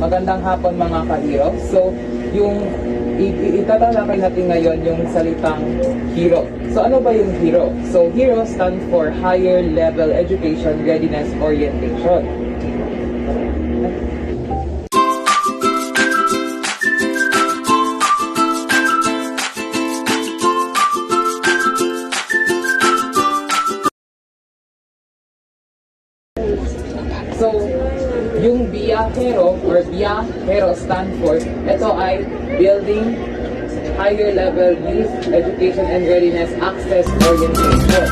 Magandang hapon mga ka-hero. So, yung itatalakay natin ngayon yung salitang hero. So, ano ba yung hero? So, hero stands for Higher Level Education Readiness Orientation. So, yung BIA-HERO or BIA-HERO stand for, ito ay Building Higher Level Youth Education and Readiness Access Orientation.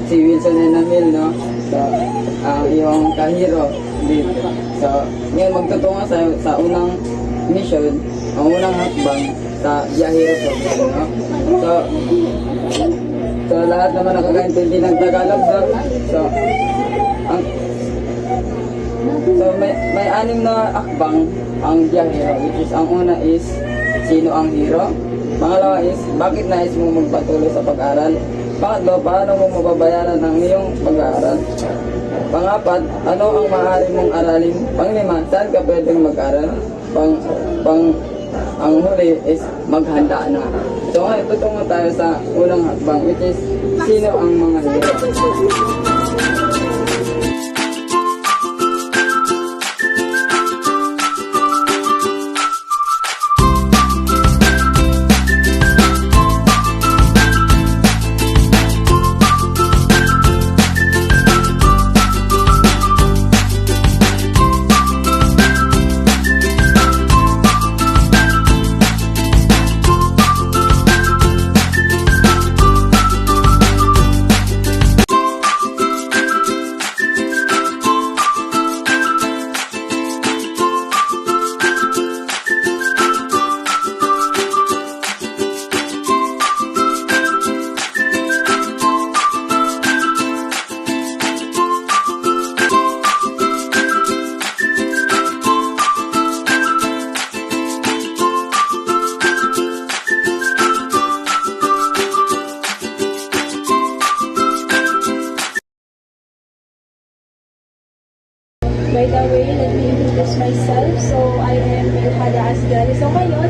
Si Wilson Enamil, no? So, ang iyong kahiro dito. So, ngayon magtutungo sa unang mission, ang unang hakbang sa Yahiro Program, no? So, lahat naman nakakaintindi ng Tagalog, no? So, may anim na hakbang ang Yahiro, which is, ang una is, sino ang hero? Pangalawa is, bakit nais mo magpatuloy sa pag-aral? Pangatlo, paano mo mababayaran ang iyong pag-aaral? Pangapat, ano ang maaari mong aralin? Panglima, saan ka pwedeng mag-aral? Ang huli is maghanda na. So ngayon, tutungo tayo sa unang hakbang, which is, sino ang mga hero? By the way, let me introduce myself. So, I am Ilhada Asgari. So, ngayon,